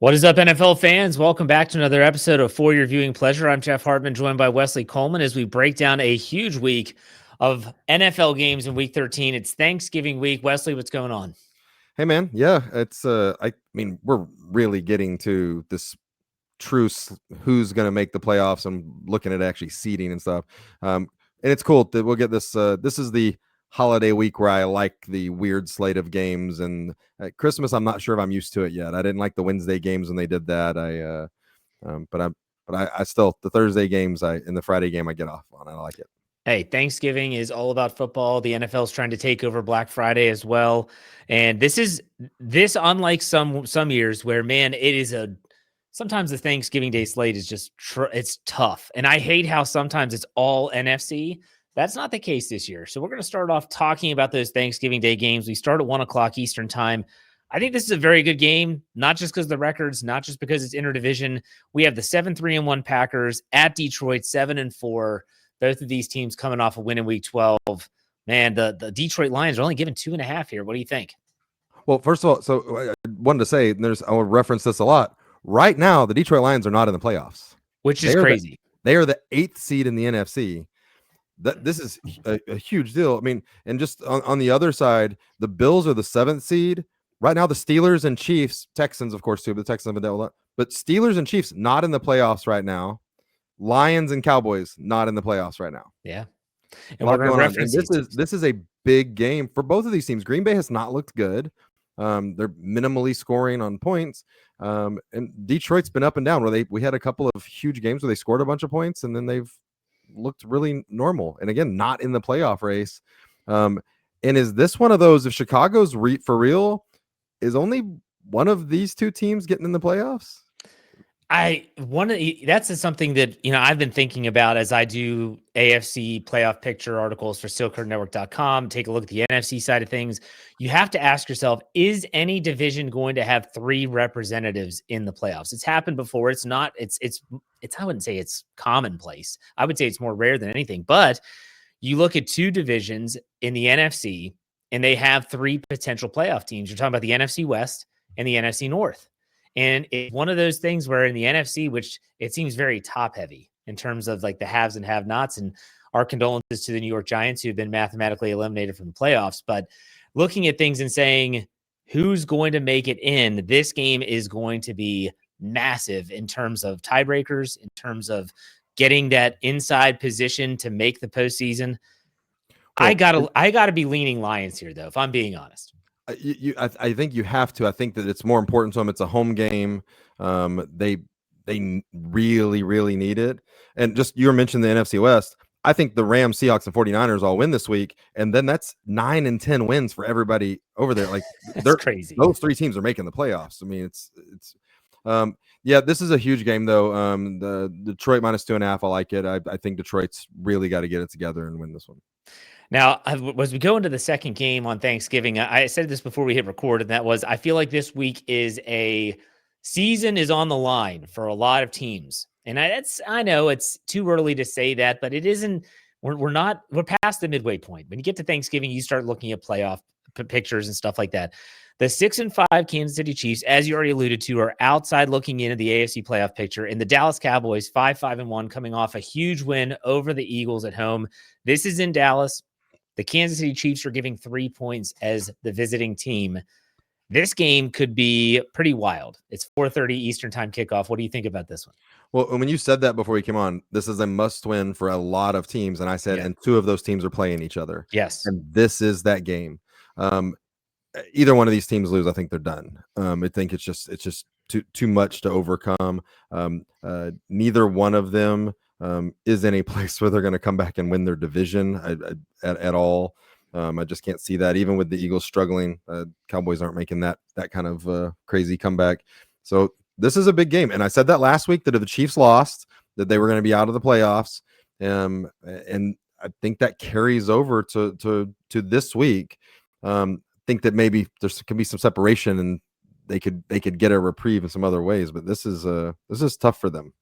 What is up, NFL fans? Welcome back to another episode of For Your Viewing Pleasure. I'm Jeff Hartman, joined by Wesley Coleman as we break down a huge week of NFL games in Week 13. It's Thanksgiving week. Wesley, what's going on? Hey man, yeah, it's I mean, we're really getting to this who's going to make the playoffs and looking at actually seeding and stuff. And it's cool that we'll get this. This is the holiday week where I like the weird slate of games, and at Christmas I'm not sure if I'm used to it yet. I didn't like the Wednesday games when they did that. I still the Thursday games and the Friday game I get off on. I like it. Hey, Thanksgiving is all about football. The NFL is trying to take over Black Friday as well. And this unlike some years where, man, sometimes the Thanksgiving Day slate is just it's tough. And I hate how sometimes it's all NFC. That's not the case this year. So we're going to start off talking about those Thanksgiving Day games. We start at 1:00 Eastern time. I think this is a very good game, not just because of the records, not just because it's interdivision. We have the 7-3-1 Packers at Detroit, 7-4. Both of these teams coming off a win in Week 12. Man, the Detroit Lions are only given 2.5 here. What do you think? Well, first of all, so I wanted to say, I will reference this a lot. Right now, the Detroit Lions are not in the playoffs, which is crazy. They are the 8th seed in the NFC. This is a huge deal. I mean, and just on the other side, the Bills are the 7th seed. Right now, the Steelers and Chiefs, Texans, of course, too, but the Texans have been dealt with. But Steelers and Chiefs not in the playoffs right now. Lions and Cowboys not in the playoffs right now. Yeah. And we're going to reference this is a big game for both of these teams. Green Bay has not looked good. They're minimally scoring on points. And Detroit's been up and down where we had a couple of huge games where they scored a bunch of points and then they've looked really normal. And again, not in the playoff race. And is this one of those, if Chicago's for real, is only one of these two teams getting in the playoffs? That's something that, I've been thinking about as I do AFC playoff picture articles for SteelCurtainNetwork.com. Take a look at the NFC side of things. You have to ask yourself, is any division going to have 3 representatives in the playoffs? It's happened before. It's not, it's, I wouldn't say it's commonplace. I would say it's more rare than anything, but you look at 2 divisions in the NFC and they have 3 potential playoff teams. You're talking about the NFC West and the NFC North. And it's one of those things where in the NFC, which it seems very top heavy in terms of like the haves and have nots, and our condolences to the New York Giants who've been mathematically eliminated from the playoffs. But looking at things and saying who's going to make it in, this game is going to be massive in terms of tiebreakers, in terms of getting that inside position to make the postseason. Well, I gotta be leaning Lions here, though, if I'm being honest. I think you have to. I think that it's more important to them. It's a home game. They really, really need it. And just you were mentioning the NFC West. I think the Rams, Seahawks, and 49ers all win this week. And then that's 9 and 10 wins for everybody over there. Like they're crazy. Those 3 teams are making the playoffs. I mean, yeah, this is a huge game though. The Detroit -2.5. I like it. I think Detroit's really got to get it together and win this one. Now, as we go into the second game on Thanksgiving, I said this before we hit record, and that was I feel like this week is a season is on the line for a lot of teams. And I know it's too early to say that, but it isn't. We're past the midway point. When you get to Thanksgiving, you start looking at playoff pictures and stuff like that. The 6-5 Kansas City Chiefs, as you already alluded to, are outside looking into the AFC playoff picture. And the Dallas Cowboys, 5-1, coming off a huge win over the Eagles at home. This is in Dallas. The Kansas City Chiefs are giving 3 points as the visiting team. This game could be pretty wild. It's 4:30 Eastern time kickoff. What do you think about this one? Well, when you said that before we came on, this is a must-win for a lot of teams. And I said, and 2 of those teams are playing each other. Yes. And this is that game. Either one of these teams lose, I think they're done. I think it's just too much to overcome. Neither one of them is any place where they're going to come back and win their division at all. I just can't see that. Even with the Eagles struggling, Cowboys aren't making that kind of crazy comeback. So this is a big game. And I said that last week that if the Chiefs lost, that they were going to be out of the playoffs. And I think that carries over to this week. Think that maybe there can be some separation and they could get a reprieve in some other ways. But this is tough for them.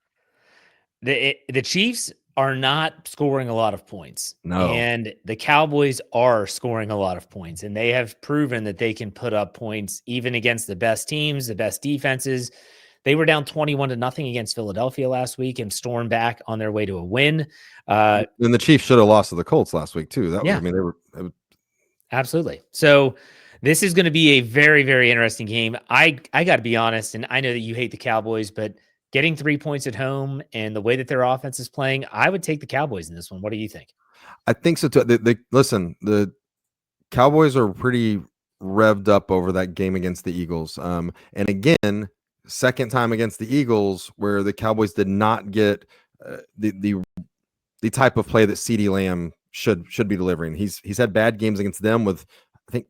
The Chiefs are not scoring a lot of points. No. And the Cowboys are scoring a lot of points. And they have proven that they can put up points even against the best teams, the best defenses. They were down 21-0 against Philadelphia last week and stormed back on their way to a win. And the Chiefs should have lost to the Colts last week too. That was, Yeah. I mean, they were absolutely. So this is going to be a very, very interesting game. I got to be honest, and I know that you hate the Cowboys, but getting 3 points at home and the way that their offense is playing, I would take the Cowboys in this one. What do you think? I think so too. Listen, the Cowboys are pretty revved up over that game against the Eagles. And again, second time against the Eagles where the Cowboys did not get the type of play that CeeDee Lamb should be delivering. He's had bad games against them with, I think,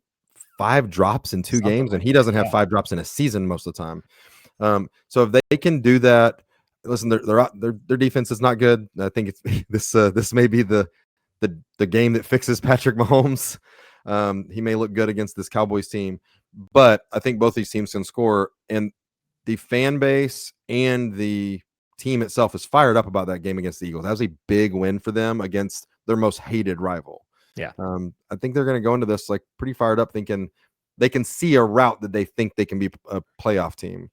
5 drops in 2 games, and he doesn't have 5 drops in a season most of the time. So if they can do that, listen, their defense is not good. I think it's this may be the game that fixes Patrick Mahomes. He may look good against this Cowboys team, but I think both these teams can score, and the fan base and the team itself is fired up about that game against the Eagles. That was a big win for them against their most hated rival. Yeah. I think they're going to go into this like pretty fired up, thinking they can see a route that they think they can be a playoff team.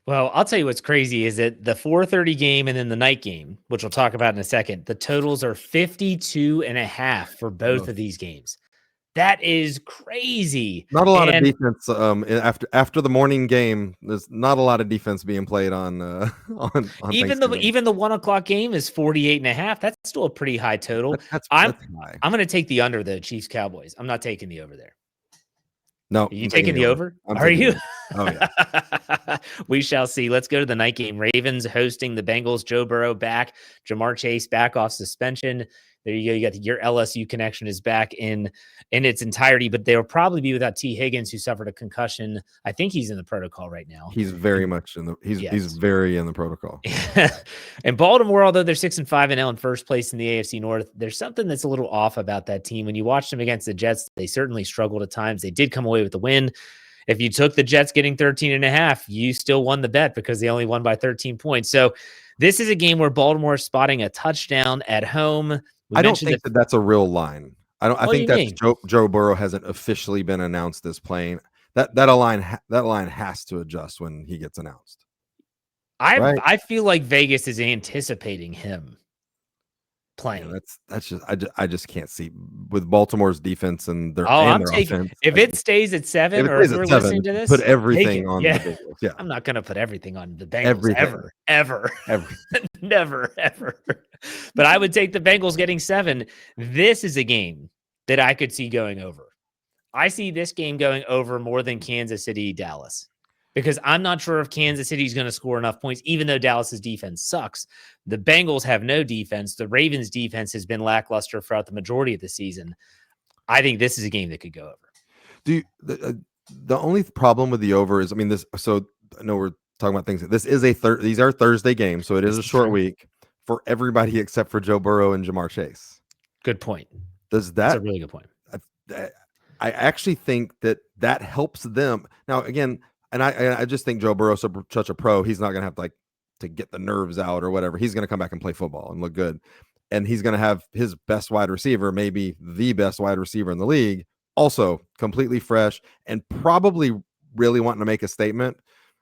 Well, I'll tell you what's crazy is that the 4:30 game and then the night game, which we'll talk about in a second, the totals are 52.5 for both of these games. That is crazy. Not a lot of defense after the morning game. There's not a lot of defense being played on even the 1 o'clock game is 48.5. That's still a pretty high total. That's high. I'm going to to take the under, the Chiefs Cowboys. I'm not taking the over there. No, are you taking the over? Are you? Oh yeah. We shall see. Let's go to the night game. Ravens hosting the Bengals. Joe Burrow back. Jamar Chase back off suspension. There you go. You got your LSU connection is back in its entirety, but they'll probably be without T. Higgins, who suffered a concussion. I think he's in the protocol right now. He's very much in the he's very in the protocol. And Baltimore, although they're 6-5 and now in first place in the AFC North, there's something that's a little off about that team. When you watch them against the Jets, they certainly struggled at times. They did come away with the win. If you took the Jets getting 13.5, you still won the bet because they only won by 13 points. So this is a game where Baltimore is spotting a touchdown at home. I don't think that's a real line. I think that's Joe Burrow hasn't officially been announced as playing. That line has to adjust when he gets announced. I feel like Vegas is anticipating him playing. Yeah, that's just I just can't see with Baltimore's defense and their offense. If it stays at 7, or if we're listening to this, put everything on the Bengals. Yeah, I'm not going to put everything on the Bengals ever. Never, ever. But I would take the Bengals getting 7. This is a game that I could see going over. I see this game going over more than Kansas City, Dallas, because I'm not sure if Kansas City is going to score enough points, even though Dallas's defense sucks. The Bengals have no defense. The Ravens' defense has been lackluster throughout the majority of the season. I think this is a game that could go over. The only problem with the over is, I mean, this. So I know we're talking about things. This is these are Thursday games, so it is a short week for everybody except for Joe Burrow and Jamar Chase. Good point. That's a really good point. I actually think that helps them. Now, again, and I just think Joe Burrow's such a pro. He's not going to have to get the nerves out or whatever. He's going to come back and play football and look good. And he's going to have his best wide receiver, maybe the best wide receiver in the league, also completely fresh and probably really wanting to make a statement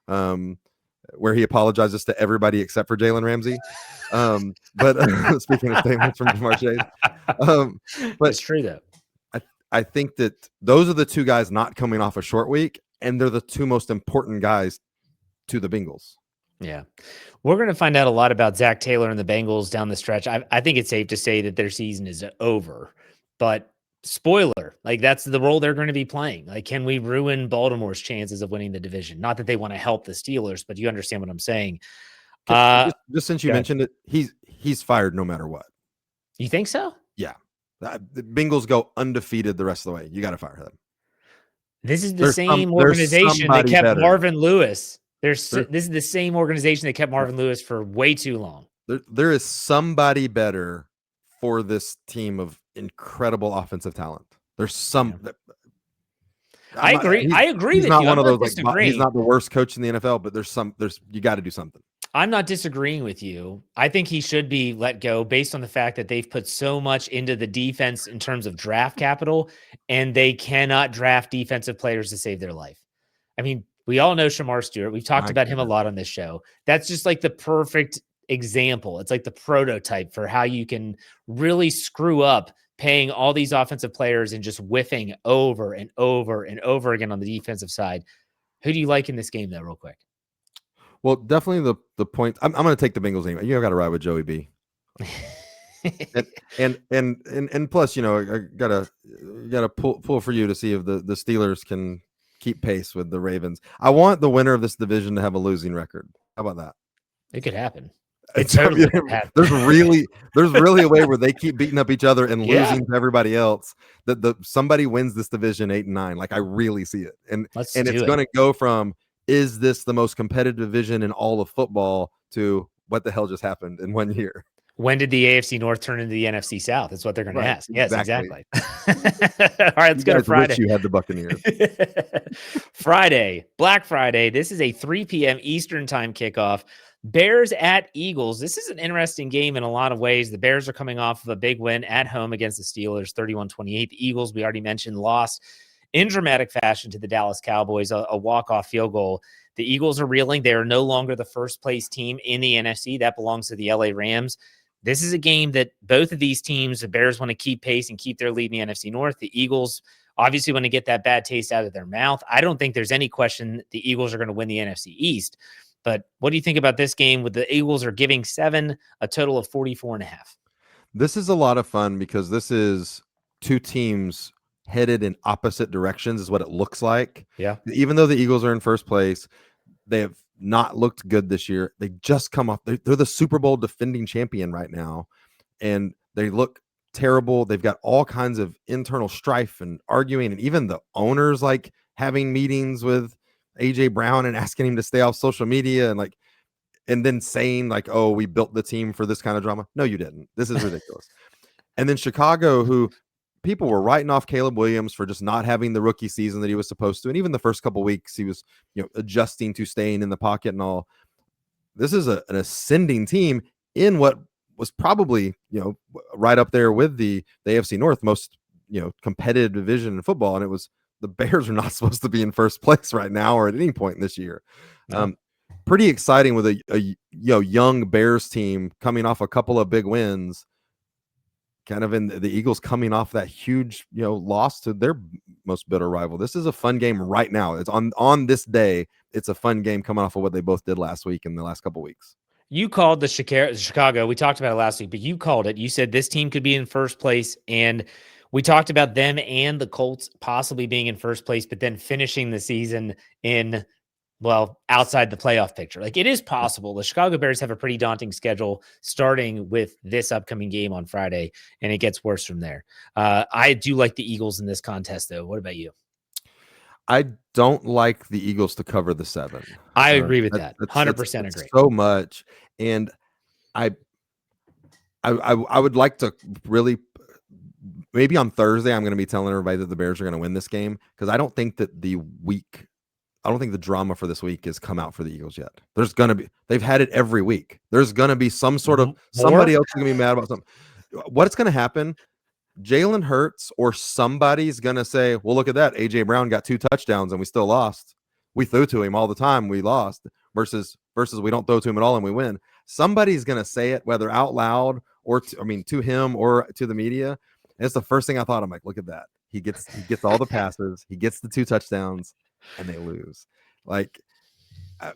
where he apologizes to everybody except for Jalen Ramsey. But speaking of statements from Jamar Chase, but it's true though. I think that those are the two guys not coming off a short week, and they're the two most important guys to the Bengals. Yeah. We're going to find out a lot about Zach Taylor and the Bengals down the stretch. I think it's safe to say that their season is over, but spoiler, like that's the role they're going to be playing. Like, can we ruin Baltimore's chances of winning the division? Not that they want to help the Steelers, but you understand what I'm saying. Just since you mentioned it, he's fired no matter what. You think so? Yeah. The Bengals go undefeated the rest of the way. You got to fire them. This is the same organization that kept Marvin Lewis. This is the same organization that kept Marvin Lewis for way too long. There is somebody better for this team of incredible offensive talent. There's some. Yeah. I agree with you. Not one of those. He's not the worst coach in the NFL, but you got to do something. I'm not disagreeing with you. I think he should be let go based on the fact that they've put so much into the defense in terms of draft capital, and they cannot draft defensive players to save their life. I mean, We all know Shamar Stewart. We've talked My about him a goodness. lot on this show. That's just like the perfect example. It's like the prototype for how you can really screw up paying all these offensive players and just whiffing over and over and over again on the defensive side. Who do you like in this game, though, real quick? Well, definitely the point. I'm going to take the Bengals name. You got to ride with Joey B. and plus, you know, I gotta pull for you to see if the Steelers can keep pace with the Ravens. I want the winner of this division to have a losing record. How about that? It could happen. It totally could happen. There's really a way where they keep beating up each other and losing to everybody else. That somebody wins this division 8-9. Like I really see it, and it's going to go from is this the most competitive division in all of football to what the hell just happened in 1 year? When did the AFC North turn into the NFC South? That's what they're going to ask. Yes, exactly. All right, let's go to Friday. You had the Buccaneers. Friday, Black Friday. This is a 3 p.m. Eastern time kickoff. Bears at Eagles. This is an interesting game in a lot of ways. The Bears are coming off of a big win at home against the Steelers, 31-28. The Eagles, we already mentioned, lost in dramatic fashion to the Dallas Cowboys, a walk-off field goal. The Eagles are reeling. They are no longer the first-place team in the NFC. That belongs to the LA Rams. This is a game that both of these teams, the Bears want to keep pace and keep their lead in the NFC North. The Eagles obviously want to get that bad taste out of their mouth. I don't think there's any question the Eagles are going to win the NFC East. But what do you think about this game with the Eagles are giving 7, a total of 44.5? This is a lot of fun because this is two teams headed in opposite directions is what it looks like. Yeah. Even though the Eagles are in first place, they have not looked good this year. They just come off. They're the Super Bowl defending champion right now, and they look terrible. They've got all kinds of internal strife and arguing, and even the owners like having meetings with AJ Brown and asking him to stay off social media and then saying like, oh, we built the team for this kind of drama. No, you didn't. This is ridiculous. And then Chicago, who people were writing off Caleb Williams for just not having the rookie season that he was supposed to. And even the first couple of weeks, he was, adjusting to staying in the pocket and all. This is an ascending team in what was probably, right up there with the AFC North most, competitive division in football. And it was the Bears are not supposed to be in first place right now or at any point in this year. No. Pretty exciting with a young Bears team coming off a couple of big wins. Kind of in the Eagles coming off that huge, loss to their most bitter rival. This is a fun game right now. It's on this day. It's a fun game coming off of what they both did last week in the last couple of weeks. You called the Chicago. We talked about it last week, but you called it. You said this team could be in first place, and we talked about them and the Colts possibly being in first place, but then finishing the season in, outside the playoff picture. Like, it is possible. The Chicago Bears have a pretty daunting schedule starting with this upcoming game on Friday, and it gets worse from there. I do like the Eagles in this contest, though. What about you? I don't like the Eagles to cover the 7. I agree with that. 100% agree. So much. And I would like to really, maybe on Thursday, I'm going to be telling everybody that the Bears are going to win this game because I don't think that the drama for this week has come out for the Eagles yet. There's going to be, they've had it every week. There's going to be some sort of, somebody else is going to be mad about something. What's going to happen? Jalen Hurts or somebody's going to say, well, look at that. AJ Brown got 2 touchdowns and we still lost. We threw to him all the time. We lost versus we don't throw to him at all and we win. Somebody's going to say it, whether out loud or to him or to the media. And it's the first thing I thought. I'm like, look at that. He gets all the passes. He gets the 2 touchdowns and they lose. Like I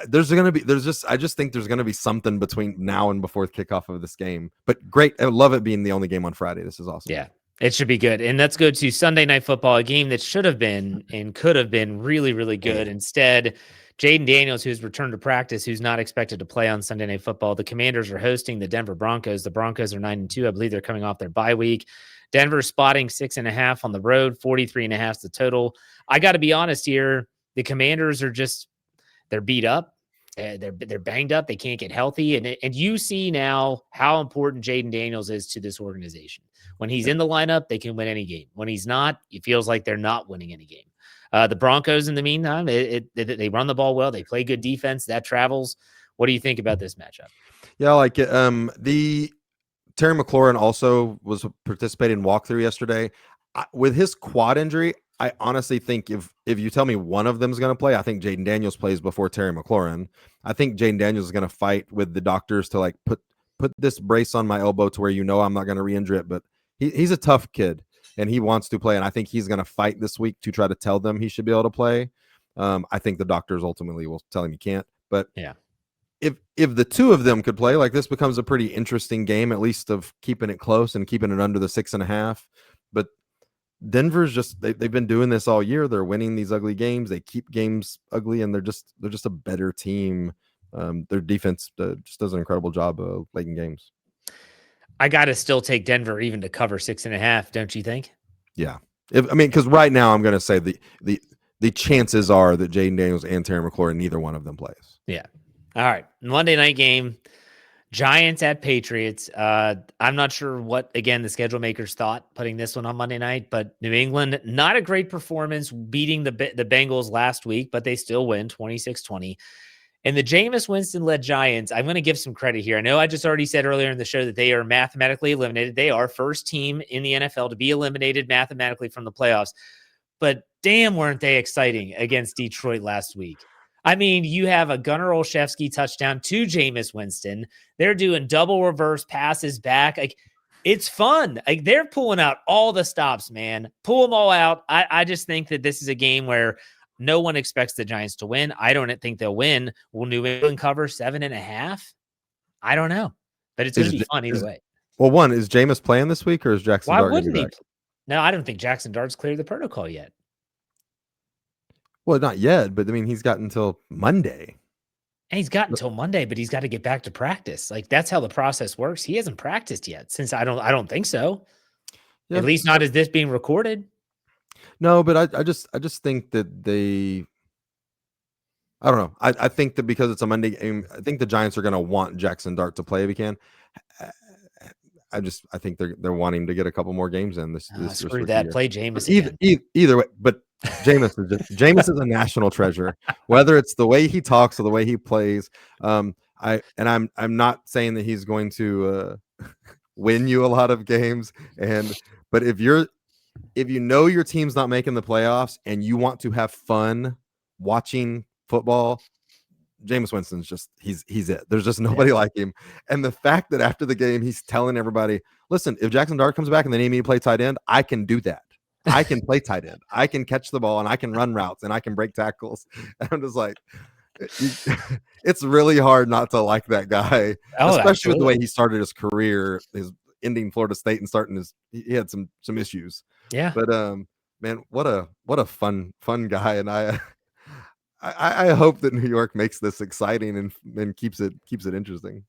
just think there's going to be something between now and before the kickoff of this game. But great. I love it being the only game on Friday. This is awesome. Yeah, it should be good. And let's go to Sunday Night Football, a game that should have been and could have been really, really good. Instead, Jaden Daniels, who's returned to practice, who's not expected to play on Sunday Night Football. The Commanders are hosting the Denver Broncos. The Broncos are 9-2. I believe they're coming off their bye week. Denver spotting 6.5 on the road, 43.5 is the total. I got to be honest here. The Commanders are they're beat up. They're banged up. They can't get healthy. And you see now how important Jaden Daniels is to this organization. When he's in the lineup, they can win any game. When he's not, it feels like they're not winning any game. The Broncos, in the meantime, they run the ball well. They play good defense. That travels. What do you think about this matchup? Yeah, I like it. The Terry McLaurin also was participating in walkthrough yesterday. With his quad injury, I honestly think if you tell me one of them is going to play, I think Jaden Daniels plays before Terry McLaurin. I think Jaden Daniels is going to fight with the doctors to like put this brace on my elbow to where I'm not going to re-injure it. But he's a tough kid and he wants to play, and I think he's going to fight this week to try to tell them he should be able to play. I think the doctors ultimately will tell him he can't. But yeah, if the two of them could play, like this becomes a pretty interesting game, at least of keeping it close and keeping it under the 6.5. But Denver's just they've been doing this all year. They're winning these ugly games. They keep games ugly, and they're just a better team. Their defense just does an incredible job late in games. I got to still take Denver even to cover 6.5. Don't you think? Yeah, because right now I'm going to say the chances are that Jaden Daniels and Terry McLaurin, neither one of them plays. Yeah. All right. Monday night game. Giants at Patriots. I'm not sure what, again, the schedule makers thought putting this one on Monday night, but New England, not a great performance beating the Bengals last week, but they still win 26-20. And the Jameis Winston-led Giants, I'm going to give some credit here. I know I just already said earlier in the show that they are mathematically eliminated. They are first team in the NFL to be eliminated mathematically from the playoffs. But damn, weren't they exciting against Detroit last week? I mean, you have a Gunnar Olszewski touchdown to Jameis Winston. They're doing double reverse passes back. Like, it's fun. Like, they're pulling out all the stops, man. Pull them all out. I just think that this is a game where no one expects the Giants to win. I don't think they'll win. Will New England cover 7.5? I don't know. But it's going to be fun either way. Well, one, is Jameis playing this week or is Jackson Dart going to be back? No, I don't think Jackson Dart's cleared the protocol yet. Well, not yet, but I mean, he's got until Monday. And he's got until Monday, but he's got to get back to practice. Like, that's how the process works. He hasn't practiced yet since I don't think so. Yeah. At least not as this being recorded. No, but I just think that I don't know. I think that because it's a Monday game, I think the Giants are going to want Jackson Dart to play if he can. I think they're wanting to get a couple more games in this. Screw that. Year. Play Jameis. Either way, but Jameis is a national treasure. Whether it's the way he talks or the way he plays, I'm not saying that he's going to win you a lot of games. But if you know your team's not making the playoffs and you want to have fun watching football, Jameis Winston's just he's it. There's just nobody like him. And the fact that after the game he's telling everybody, listen, if Jackson Dart comes back and they need me to play tight end, I can do that. I can play tight end. I can catch the ball and I can run routes and I can break tackles. And I'm just like, it's really hard not to like that guy, especially with the way he started his career, his ending Florida State and starting he had some issues. Yeah. But man, what a fun guy. And I hope that New York makes this exciting and keeps it interesting.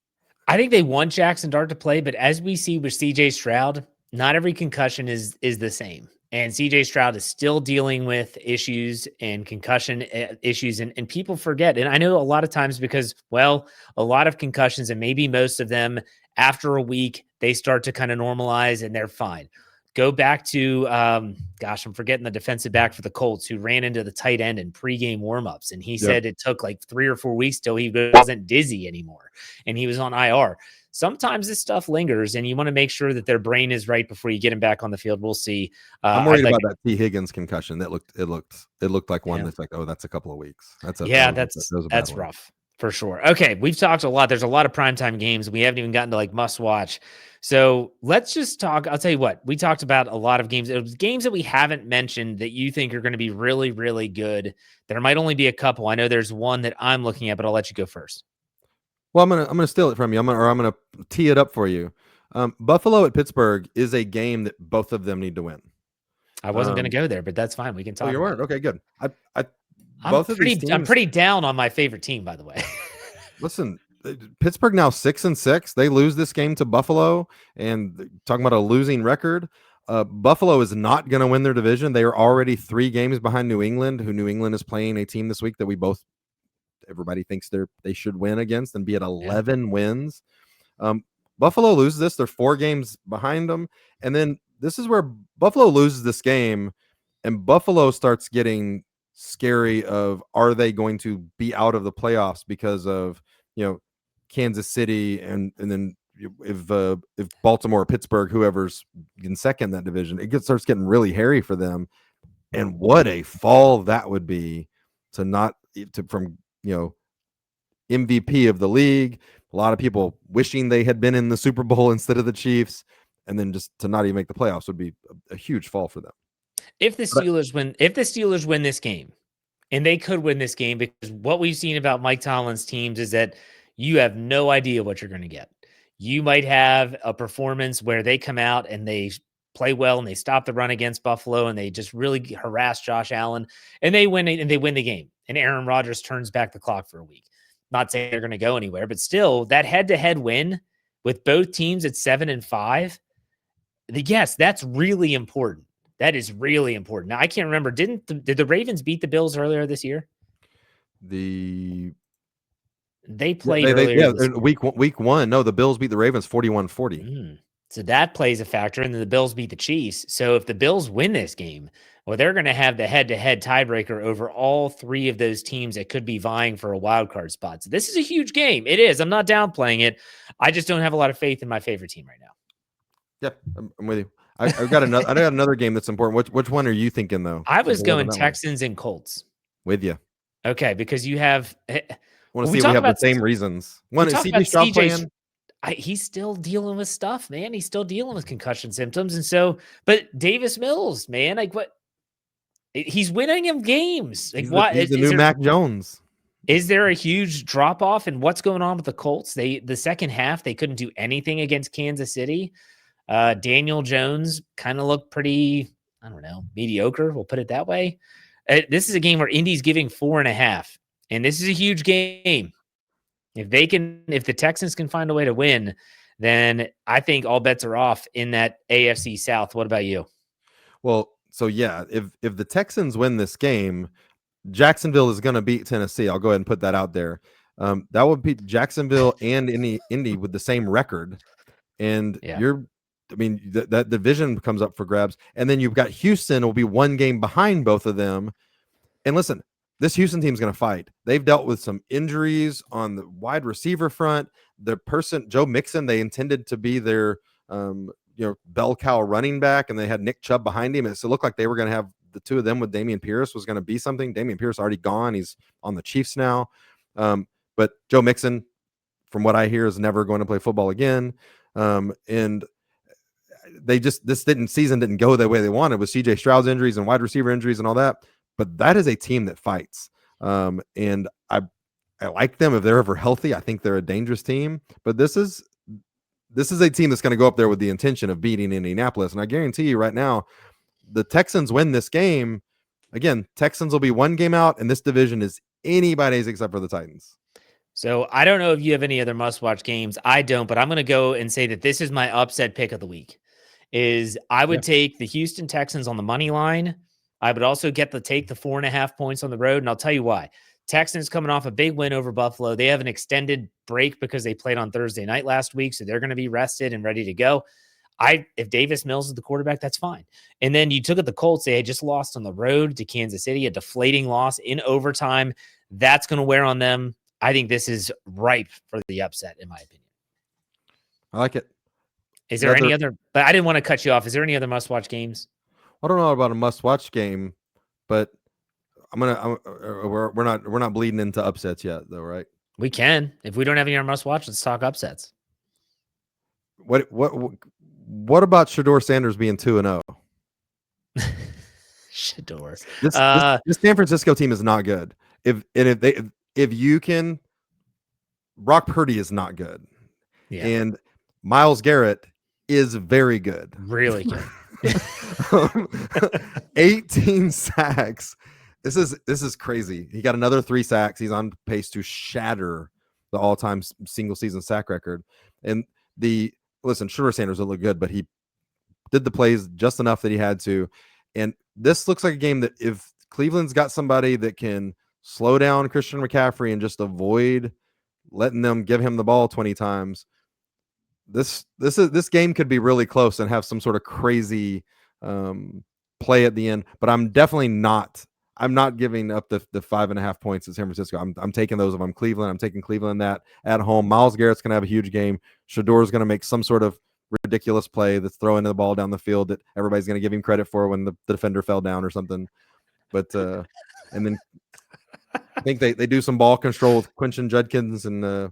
I think they want Jackson Dart to play, but as we see with CJ Stroud, not every concussion is the same. And CJ Stroud is still dealing with issues and concussion issues. And people forget. And I know a lot of times because, well, a lot of concussions and maybe most of them after a week, they start to kind of normalize and they're fine. Go back to, I'm forgetting the defensive back for the Colts who ran into the tight end in pregame warmups. And he said it took like 3 or 4 weeks till he wasn't dizzy anymore. And he was on IR. Sometimes this stuff lingers and you want to make sure that their brain is right before you get him back on the field. We'll see. I'm worried about that T. Higgins concussion. That it looked like one that's like, oh, that's a couple of weeks. That's rough for sure. Okay. We've talked a lot. There's a lot of primetime games. We haven't even gotten to like must watch. So let's just talk. I'll tell you what, we talked about a lot of games. It was games that we haven't mentioned that you think are going to be really, really good. There might only be a couple. I know there's one that I'm looking at, but I'll let you go first. Well, I'm gonna steal it from you. I'm gonna tee it up for you. Buffalo at Pittsburgh is a game that both of them need to win. I wasn't gonna go there, but that's fine. We can talk. Oh, you weren't? Okay, good. I'm pretty down on my favorite team, by the way. Listen, Pittsburgh now 6-6. They lose this game to Buffalo, and talking about a losing record. Buffalo is not going to win their division. They are already 3 games behind New England, who New England is playing a team this week that everybody thinks they should win against and be at 11 wins. Buffalo loses this. They're 4 games behind them. And then this is where Buffalo loses this game and Buffalo starts getting scary of, are they going to be out of the playoffs because of, Kansas City and then if Baltimore or Pittsburgh, whoever's in second in that division, starts getting really hairy for them. And what a fall that would be to not to from MVP of the league. A lot of people wishing they had been in the Super Bowl instead of the Chiefs, and then just to not even make the playoffs would be a huge fall for them. If the Steelers win this game, and they could win this game, because what we've seen about Mike Tomlin's teams is that you have no idea what you're going to get. You might have a performance where they come out and they play well and they stop the run against Buffalo and they just really harass Josh Allen and they win the game. And Aaron Rodgers turns back the clock for a week. Not saying they're going to go anywhere, but still that head-to-head win with both teams at 7-5. Yes, that's really important. That is really important. Now, I can't remember. Did the Ravens beat the Bills earlier this year? They played earlier this year. Week one. No, the Bills beat the Ravens 41-40. So that plays a factor, and then the Bills beat the Chiefs. So if the Bills win this game, well, they're going to have the head-to-head tiebreaker over all three of those teams that could be vying for a wild card spot. So this is a huge game. It is. I'm not downplaying it. I just don't have a lot of faith in my favorite team right now. Yep, I'm with you. I've got another. I got another game that's important. Which one are you thinking though? I was going Texans and Colts. With you. Okay, because you have. I want to see if we have the same reasons. One is CJ Stroud playing. He's still dealing with stuff, man. He's still dealing with concussion symptoms, and so. But Davis Mills, man, like what? He's winning him games. Like what? He's the new Mac Jones. Is there a huge drop off in what's going on with the Colts? The second half they couldn't do anything against Kansas City. Daniel Jones kind of looked pretty, I don't know, mediocre. We'll put it that way. This is a game where Indy's giving 4.5, and this is a huge game. If the Texans can find a way to win, then I think all bets are off in that AFC South. What about you? Well, so yeah, if the Texans win this game, Jacksonville is going to beat Tennessee. I'll go ahead and put that out there. That would be Jacksonville and Indy with the same record, and that division comes up for grabs. And then you've got Houston will be one game behind both of them. And listen, this Houston team is going to fight. They've dealt with some injuries on the wide receiver front. The person, Joe Mixon, they intended to be their, bell cow running back, and they had Nick Chubb behind him. It looked like they were going to have the two of them with Dameon Pierce was going to be something. Dameon Pierce already gone. He's on the Chiefs now. But Joe Mixon, from what I hear, is never going to play football again. And this season didn't go the way they wanted with CJ Stroud's injuries and wide receiver injuries and all that. But that is a team that fights. And I like them if they're ever healthy. I think they're a dangerous team. But this is a team that's going to go up there with the intention of beating Indianapolis. And I guarantee you right now, the Texans win this game. Again, Texans will be one game out, and this division is anybody's except for the Titans. So I don't know if you have any other must-watch games. I don't, but I'm going to go and say that this is my upset pick of the week. I would take the Houston Texans on the money line. I would also take the 4.5 points on the road, and I'll tell you why. Texans coming off a big win over Buffalo. They have an extended break because they played on Thursday night last week, so they're going to be rested and ready to go. If Davis Mills is the quarterback, that's fine. And then you took at the Colts. They had just lost on the road to Kansas City, a deflating loss in overtime. That's going to wear on them. I think this is ripe for the upset, in my opinion. I like it. Is there any other? But I didn't want to cut you off. Is there any other must-watch games? I don't know about a must-watch game, but we're not bleeding into upsets yet, though, right? We can. If we don't have any other must-watch, let's talk upsets. What about Shedeur Sanders being 2-0? Shedeur. This San Francisco team is not good. If you can, Brock Purdy is not good, and Myles Garrett is very good, really good. 18 sacks. This is crazy. He got another 3 sacks. He's on pace to shatter the all-time single season sack record. And Shedeur Sanders will look good, but he did the plays just enough that he had to. And this looks like a game that if Cleveland's got somebody that can slow down Christian McCaffrey and just avoid letting them give him the ball 20 times, this game could be really close and have some sort of crazy play at the end. But I'm not giving up the 5.5 points at San Francisco. I'm taking those if I'm Cleveland. I'm taking Cleveland that at home. Myles Garrett's going to have a huge game. Shedeur is going to make some sort of ridiculous play that's throwing the ball down the field that everybody's going to give him credit for when the defender fell down or something. But and then I think they do some ball control with Quentin Judkins and.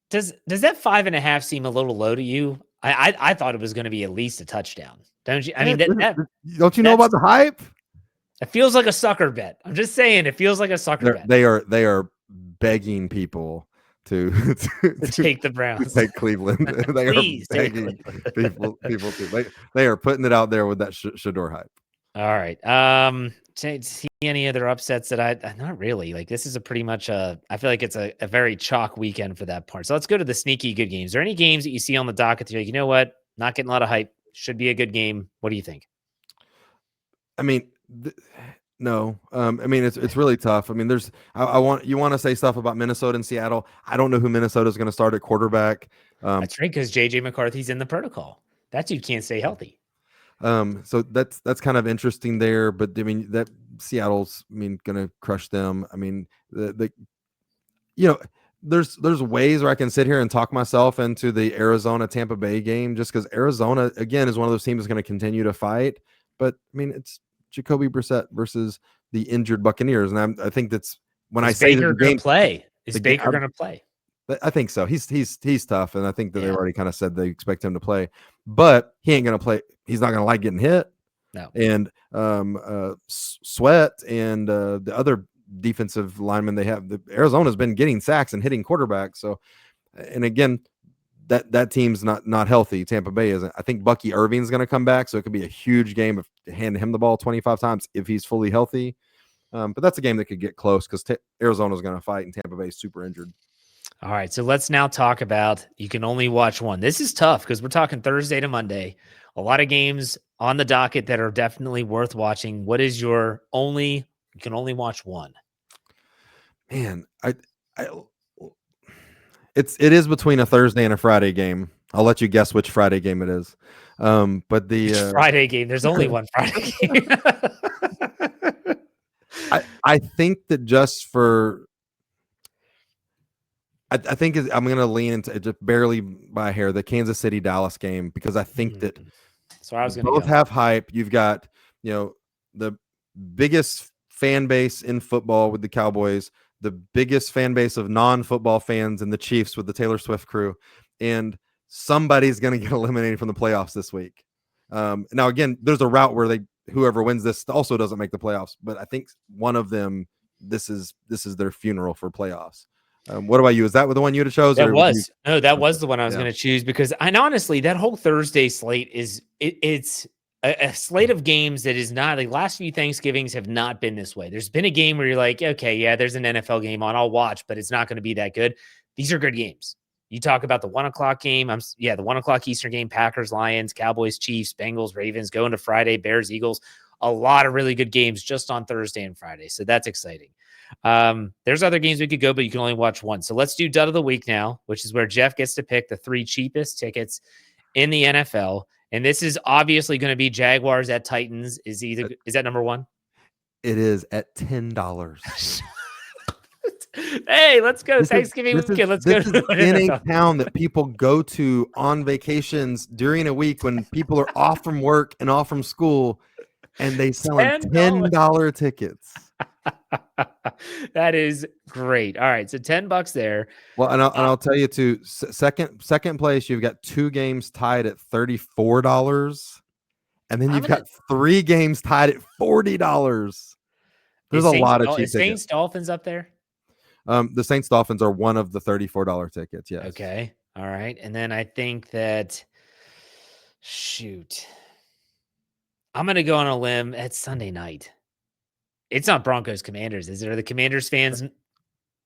Does that 5.5 seem a little low to you? I thought it was going to be at least a touchdown. Don't you? I mean, don't you know about the hype? It feels like a sucker bet. I'm just saying, it feels like a sucker bet. They are begging people to take the Browns, to take Cleveland. They are begging people to. They are putting it out there with that Shador hype. All right. See any other upsets that I not really like? This is a pretty much I feel like it's a very chalk weekend for that part. So let's go to the sneaky good games. Are there any games that you see on the docket that you're like, you know what, not getting a lot of hype, should be a good game? What do you think? I mean, no. I mean, it's really tough. I mean, you want to say stuff about Minnesota and Seattle. I don't know who Minnesota is going to start at quarterback. That's right, because JJ McCarthy's in the protocol. That dude can't stay healthy. So that's kind of interesting there, but I mean that Seattle's going to crush them. I mean there's ways where I can sit here and talk myself into the Arizona Tampa Bay game just because Arizona again is one of those teams that's going to continue to fight. But I mean it's Jacoby Brissett versus the injured Buccaneers, and I think that's when I say Baker going to play. Is Baker going to play? I think so. He's tough, and I think that they've already kind of said they expect him to play, but he ain't going to play. He's not going to like getting hit. No. And Sweat and the other defensive linemen they have, Arizona's been getting sacks and hitting quarterbacks. So, and again, that team's not healthy. Tampa Bay isn't. I think Bucky Irving's going to come back, so it could be a huge game of handing him the ball 25 times if he's fully healthy. But that's a game that could get close because Arizona's going to fight and Tampa Bay's super injured. All right, so let's now talk about you can only watch one. This is tough because we're talking Thursday to Monday. A lot of games on the docket that are definitely worth watching. What is you can only watch one? Man, it is between a Thursday and a Friday game. I'll let you guess which Friday game it is. But the Friday game, there's only one Friday game. I think that just for I think I'm going to lean into just barely by a hair the Kansas City Dallas game because I think that so I was both have hype. You've got the biggest fan base in football with the Cowboys, the biggest fan base of non-football fans and the Chiefs with the Taylor Swift crew, and somebody's going to get eliminated from the playoffs this week. Now again, there's a route where whoever wins this also doesn't make the playoffs, but I think one of them this is their funeral for playoffs. What about you? Is that the one you would have chose? That was the one I was going to choose because honestly, that whole Thursday slate it's a slate of games that is not like last few Thanksgivings have not been this way. There's been a game where you're like, okay, yeah, there's an NFL game on, I'll watch, but it's not going to be that good. These are good games. You talk about the 1:00 game. The 1:00 Eastern game, Packers, Lions, Cowboys, Chiefs, Bengals, Ravens, going to Friday, Bears, Eagles, a lot of really good games just on Thursday and Friday. So that's exciting. There's other games we could go, but you can only watch one. So let's do Dud of the Week now, which is where Jeff gets to pick the 3 cheapest tickets in the NFL. And this is obviously going to be Jaguars at Titans. Is that number one? It is at $10. Hey, let's go Thanksgiving weekend. Let's go in a town that people go to on vacations during a week when people are off from work and off from school, and they sell $10 tickets. That is great. All right, so $10 there. Well, and I'll tell you too. Second place, you've got 2 games tied at $34, and then you've got 3 games tied at $40. There's a lot of cheap tickets. Saints Dolphins up there. The Saints Dolphins are one of the $34 tickets. Yes. Okay. All right, and then I think that I'm going to go on a limb. It's Sunday night. It's not Broncos Commanders, is it? Are the Commanders fans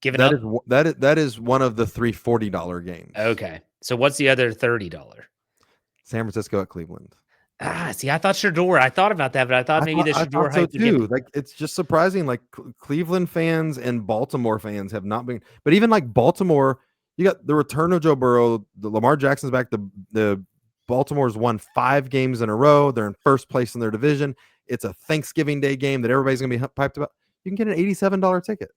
giving up? That is one of the 3 $40 games. Okay. So what's the other $30? San Francisco at Cleveland. See, I thought Shador. I thought about that, but I thought maybe the Shador hype too. Like it's just surprising. Like Cleveland fans and Baltimore fans have not been, but even like Baltimore, you got the return of Joe Burrow. The Lamar Jackson's back. The Baltimore's won 5 games in a row. They're in first place in their division. It's a Thanksgiving Day game that everybody's going to be piped about. You can get an $87 ticket.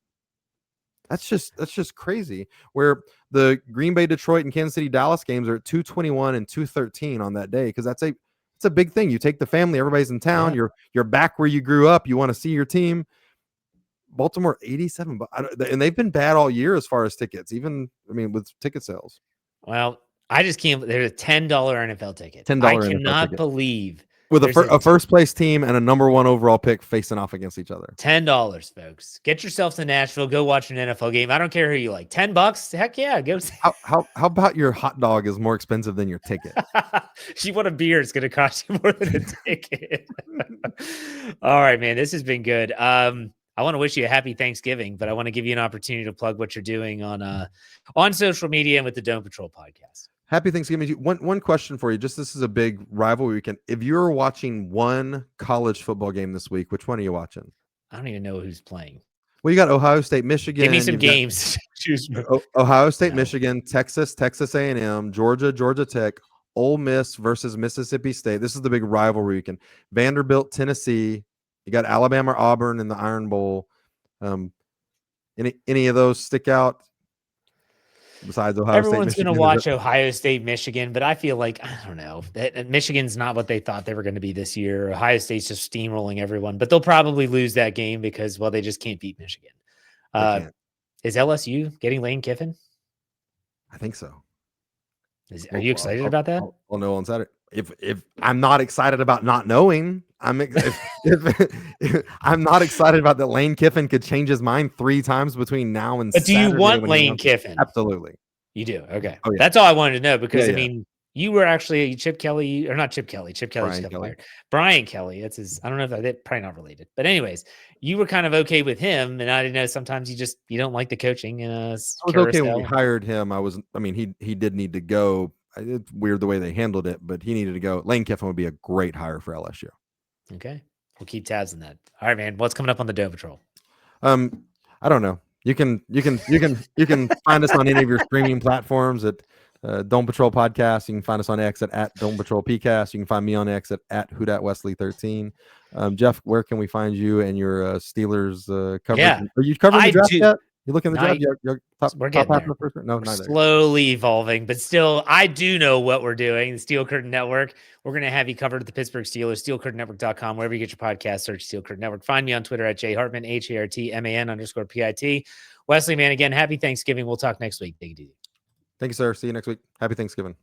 That's just crazy. Where the Green Bay, Detroit, and Kansas City, Dallas games are at 2:21 and 2:13 on that day because it's a big thing. You take the family, everybody's in town. Yeah. You're back where you grew up. You want to see your team. Baltimore 87, and they've been bad all year as far as tickets. Even with ticket sales. Well, I just can't. There's a $10 NFL ticket. $10 I NFL cannot ticket believe with there's a first place team and a number 1 overall pick facing off against each other. $10, folks. Get yourself to Nashville. Go watch an NFL game. I don't care who you like. $10. Heck yeah, go. How about your hot dog is more expensive than your ticket? You want a beer? It's going to cost you more than a ticket. All right, man. This has been good. I want to wish you a happy Thanksgiving, but I want to give you an opportunity to plug what you're doing on social media and with the Dome Patrol podcast. Happy Thanksgiving. One question for you. Just this is a big rivalry weekend. If you're watching one college football game this week, which one are you watching? I don't even know who's playing. Well, you got Ohio State, Michigan. Give me some games. Choose Ohio State, no. Michigan, Texas A&M, Georgia Tech, Ole Miss versus Mississippi State. This is the big rivalry weekend. Vanderbilt, Tennessee. You got Alabama, Auburn in the Iron Bowl. Any of those stick out? Besides Ohio Everyone's State, going to watch Ohio State, Michigan, but I feel like, I don't know, that Michigan's not what they thought they were going to be this year. Ohio State's just steamrolling everyone, but they'll probably lose that game because, well, they just can't beat Michigan. Is LSU getting Lane Kiffin? I think so. Are you excited about that? I'll know on Saturday. If I'm not excited about not knowing, I'm not excited about that Lane Kiffin could change his mind 3 times between now and But do Saturday you want Lane Kiffin? Absolutely. You do? Okay. Oh, yeah. That's all I wanted to know because, I mean, you were actually Chip Kelly, or not Chip Kelly. Chip Kelly's fired. Brian Kelly. That's his. I don't know if they're probably not related. But anyways, you were kind of okay with him, and I didn't know sometimes you don't like the coaching. I was okay when we hired him. He did need to go. It's weird the way they handled it, but he needed to go. Lane Kiffin would be a great hire for LSU. Okay. We'll keep tabs on that. All right, man. What's coming up on the Dome Patrol? I don't know. You can find us on any of your streaming platforms at Dome Patrol Podcast. You can find us on X at Dome Patrol PCast. You can find me on X at WhoDatWesley13. Jeff, where can we find you and your Steelers coverage? Yeah, are you covering the draft yet? You looking at the draft? You're we're getting there. The first, no, neither. Slowly evolving, but still, I do know what we're doing. The Steel Curtain Network. We're going to have you covered at the Pittsburgh Steelers, steelcurtainnetwork.com, wherever you get your podcast, search Steel Curtain Network. Find me on Twitter at jhartman, HARTMAN_PIT. Wesley, man, again, happy Thanksgiving. We'll talk next week. Take it easy. Thank you, sir. See you next week. Happy Thanksgiving.